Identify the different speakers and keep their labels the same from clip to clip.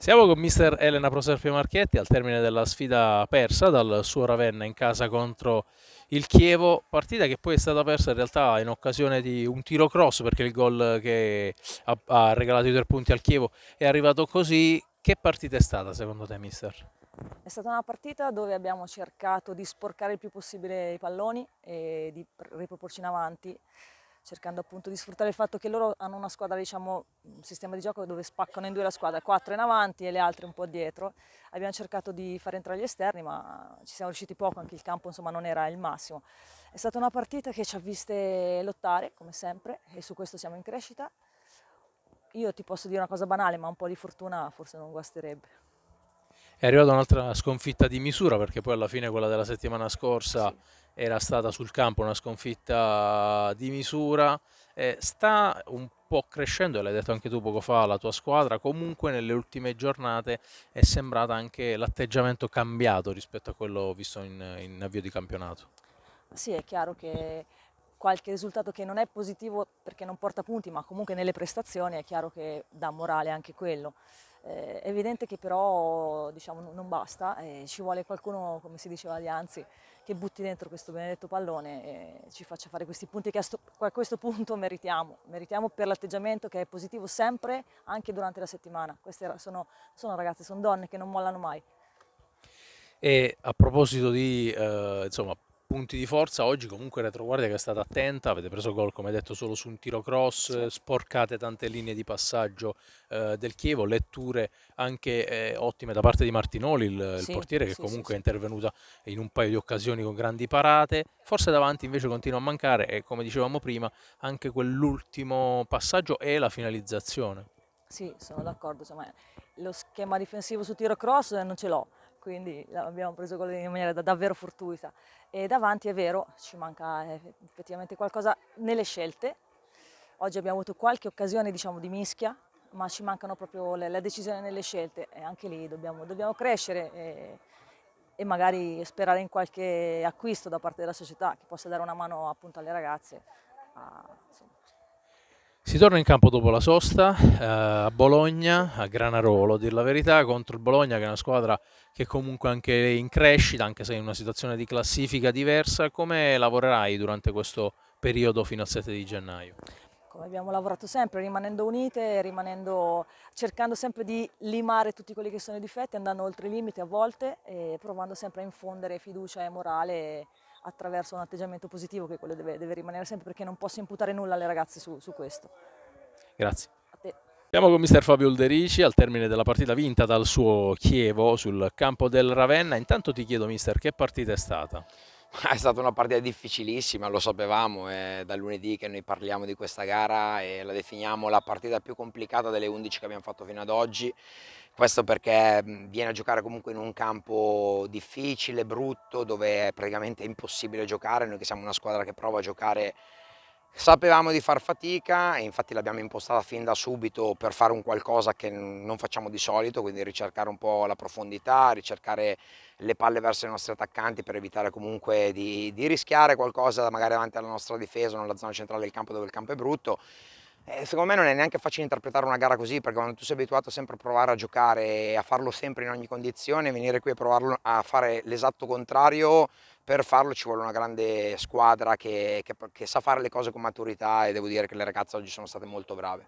Speaker 1: Siamo con mister Elena Proserpia Marchetti al termine della sfida persa dal suo Ravenna in casa contro il Chievo, partita che poi è stata persa in realtà in occasione di un tiro cross perché il gol che ha regalato i 3 punti al Chievo è arrivato così. Che partita è stata secondo te, mister?
Speaker 2: È stata una partita dove abbiamo cercato di sporcare il più possibile i palloni e di riproporci in avanti, cercando appunto di sfruttare il fatto che loro hanno una squadra, diciamo, un sistema di gioco dove spaccano in due la squadra, 4 in avanti e le altre un po' dietro. Abbiamo cercato di far entrare gli esterni, ma ci siamo riusciti poco, anche il campo insomma non era il massimo. È stata una partita che ci ha viste lottare, come sempre, e su questo siamo in crescita. Io ti posso dire una cosa banale, ma un po' di fortuna forse non guasterebbe.
Speaker 1: È arrivata un'altra sconfitta di misura perché poi alla fine quella della settimana scorsa
Speaker 2: Sì.
Speaker 1: era stata sul campo una sconfitta di misura. Sta un po' crescendo, e l'hai detto anche tu poco fa, la tua squadra. Comunque nelle ultime giornate è sembrata anche l'atteggiamento cambiato rispetto a quello visto in avvio di campionato.
Speaker 2: Sì, è chiaro che qualche risultato che non è positivo perché non porta punti, ma comunque nelle prestazioni è chiaro che dà morale anche quello. È evidente che però diciamo, non basta, ci vuole qualcuno, come si diceva agli Anzi, che butti dentro questo benedetto pallone e ci faccia fare questi punti che a questo punto meritiamo. Meritiamo per l'atteggiamento che è positivo sempre, anche durante la settimana. Sono ragazze, sono donne che non mollano mai.
Speaker 1: E a proposito di insomma, punti di forza, oggi comunque retroguardia che è stata attenta, avete preso gol come detto solo su un tiro cross,
Speaker 2: Sì,
Speaker 1: sporcate tante linee di passaggio del Chievo, letture anche ottime da parte di Martinoli, il
Speaker 2: sì,
Speaker 1: portiere che
Speaker 2: sì, sì,
Speaker 1: comunque è
Speaker 2: sì.
Speaker 1: intervenuta in un paio di occasioni con grandi parate, forse davanti invece continua a mancare e come dicevamo prima anche quell'ultimo passaggio e la finalizzazione.
Speaker 2: Sì, sono d'accordo, insomma, lo schema difensivo su tiro cross non ce l'ho, quindi abbiamo preso gol in maniera davvero fortuita. E davanti è vero, ci manca effettivamente qualcosa nelle scelte. Oggi abbiamo avuto qualche occasione, diciamo, di mischia, ma ci mancano proprio la decisione nelle scelte e anche lì dobbiamo crescere e magari sperare in qualche acquisto da parte della società che possa dare una mano appunto alle ragazze. Insomma.
Speaker 1: Si torna in campo dopo la sosta a
Speaker 2: Sì.
Speaker 1: Bologna, a Granarolo, a dir la verità, contro il Bologna che è una squadra che comunque anche in crescita, anche se in una situazione di classifica diversa. Come lavorerai durante questo periodo fino al 7 di gennaio?
Speaker 2: Come abbiamo lavorato sempre, rimanendo unite, cercando sempre di limare tutti quelli che sono i difetti, andando oltre i limiti a volte e provando sempre a infondere fiducia e morale attraverso un atteggiamento positivo che quello deve rimanere sempre perché non posso imputare nulla alle ragazze su questo.
Speaker 1: Grazie.
Speaker 2: A te.
Speaker 1: Siamo con mister Fabio Ulderici al termine della partita vinta dal suo Chievo sul campo del Ravenna. Intanto ti chiedo, mister, che partita è stata?
Speaker 3: È stata una partita difficilissima, lo sapevamo, è da lunedì che noi parliamo di questa gara e la definiamo la partita più complicata delle 11 che abbiamo fatto fino ad oggi. Questo perché viene a giocare comunque in un campo difficile, brutto, dove è praticamente impossibile giocare. Noi che siamo una squadra che prova a giocare sapevamo di far fatica e infatti l'abbiamo impostata fin da subito per fare un qualcosa che non facciamo di solito, quindi ricercare un po' la profondità, ricercare le palle verso i nostri attaccanti per evitare comunque di rischiare qualcosa magari davanti alla nostra difesa o nella zona centrale del campo dove il campo è brutto. Secondo me non è neanche facile interpretare una gara così perché quando tu sei abituato sempre a provare a giocare e a farlo sempre in ogni condizione, venire qui a provarlo a fare l'esatto contrario, per farlo ci vuole una grande squadra che sa fare le cose con maturità e devo dire che le ragazze oggi sono state molto brave.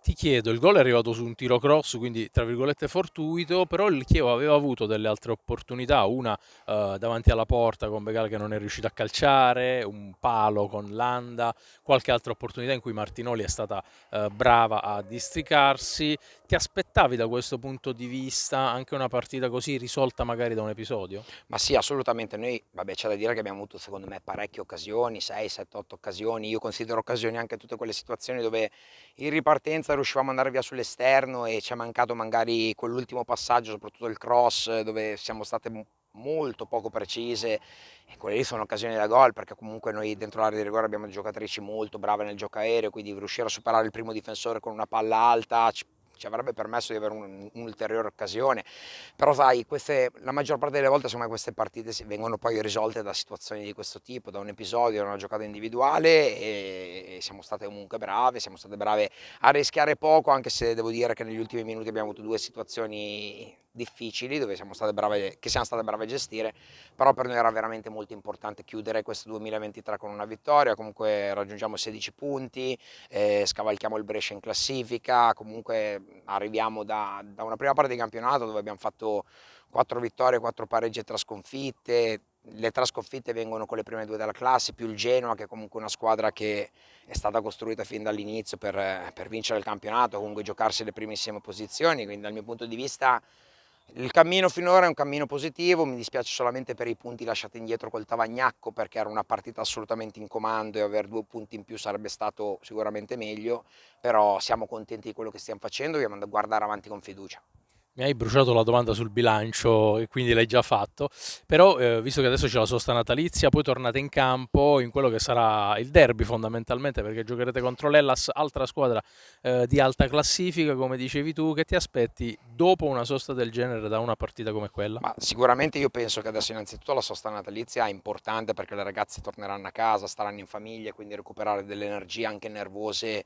Speaker 1: Ti chiedo, il gol è arrivato su un tiro cross, quindi tra virgolette fortuito, però il Chievo aveva avuto delle altre opportunità, una davanti alla porta con Begala che non è riuscito a calciare, un palo con Landa, qualche altra opportunità in cui Martinoli è stata brava a districarsi. Ti aspettavi da questo punto di vista anche una partita così risolta magari da un episodio?
Speaker 3: Ma sì, assolutamente. Noi, vabbè, c'è da dire che abbiamo avuto, secondo me, parecchie occasioni, 6, 7, 8 occasioni. Io considero occasioni anche tutte quelle situazioni dove in ripartenza riuscivamo ad andare via sull'esterno e ci è mancato magari quell'ultimo passaggio, soprattutto il cross, dove siamo state molto poco precise. E quelle lì sono occasioni da gol, perché comunque noi dentro l'area di rigore abbiamo giocatrici molto brave nel gioco aereo, quindi riuscire a superare il primo difensore con una palla alta ci avrebbe permesso di avere un'ulteriore occasione, però sai, la maggior parte delle volte secondo me queste partite vengono poi risolte da situazioni di questo tipo, da un episodio, da una giocata individuale, e siamo state comunque brave, siamo state brave a rischiare poco, anche se devo dire che negli ultimi minuti abbiamo avuto due situazioni difficili dove siamo state brave a gestire, però per noi era veramente molto importante chiudere questo 2023 con una vittoria. Comunque raggiungiamo 16 punti, scavalchiamo il Brescia in classifica, comunque arriviamo da una prima parte di campionato dove abbiamo fatto 4 vittorie, 4 pareggi e 3 sconfitte. Le 3 sconfitte vengono con le prime 2 della classe, più il Genoa, che è comunque una squadra che è stata costruita fin dall'inizio per vincere il campionato, comunque giocarsi le primissime posizioni, quindi dal mio punto di vista il cammino finora è un cammino positivo. Mi dispiace solamente per i punti lasciati indietro col Tavagnacco, perché era una partita assolutamente in comando e aver 2 punti in più sarebbe stato sicuramente meglio, però siamo contenti di quello che stiamo facendo e dobbiamo guardare avanti con fiducia.
Speaker 1: Mi hai bruciato la domanda sul bilancio e quindi l'hai già fatto, però visto che adesso c'è la sosta natalizia, poi tornate in campo in quello che sarà il derby fondamentalmente, perché giocherete contro l'Hellas, altra squadra di alta classifica, come dicevi tu. Che ti aspetti dopo una sosta del genere da una partita come quella?
Speaker 3: Ma sicuramente io penso che adesso innanzitutto la sosta natalizia è importante perché le ragazze torneranno a casa, staranno in famiglia, quindi recuperare delle energie anche nervose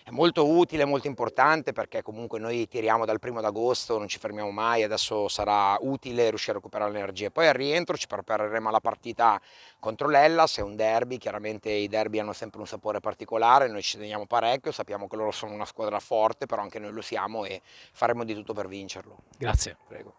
Speaker 3: è molto utile, molto importante, perché comunque noi tiriamo dal 1° agosto, non ci fermiamo mai, adesso sarà utile riuscire a recuperare le energie. Poi al rientro ci prepareremo alla partita contro l'Hellas, è un derby, chiaramente i derby hanno sempre un sapore particolare, noi ci teniamo parecchio, sappiamo che loro sono una squadra forte, però anche noi lo siamo e faremo di tutto per vincerlo.
Speaker 1: Grazie.
Speaker 3: Prego.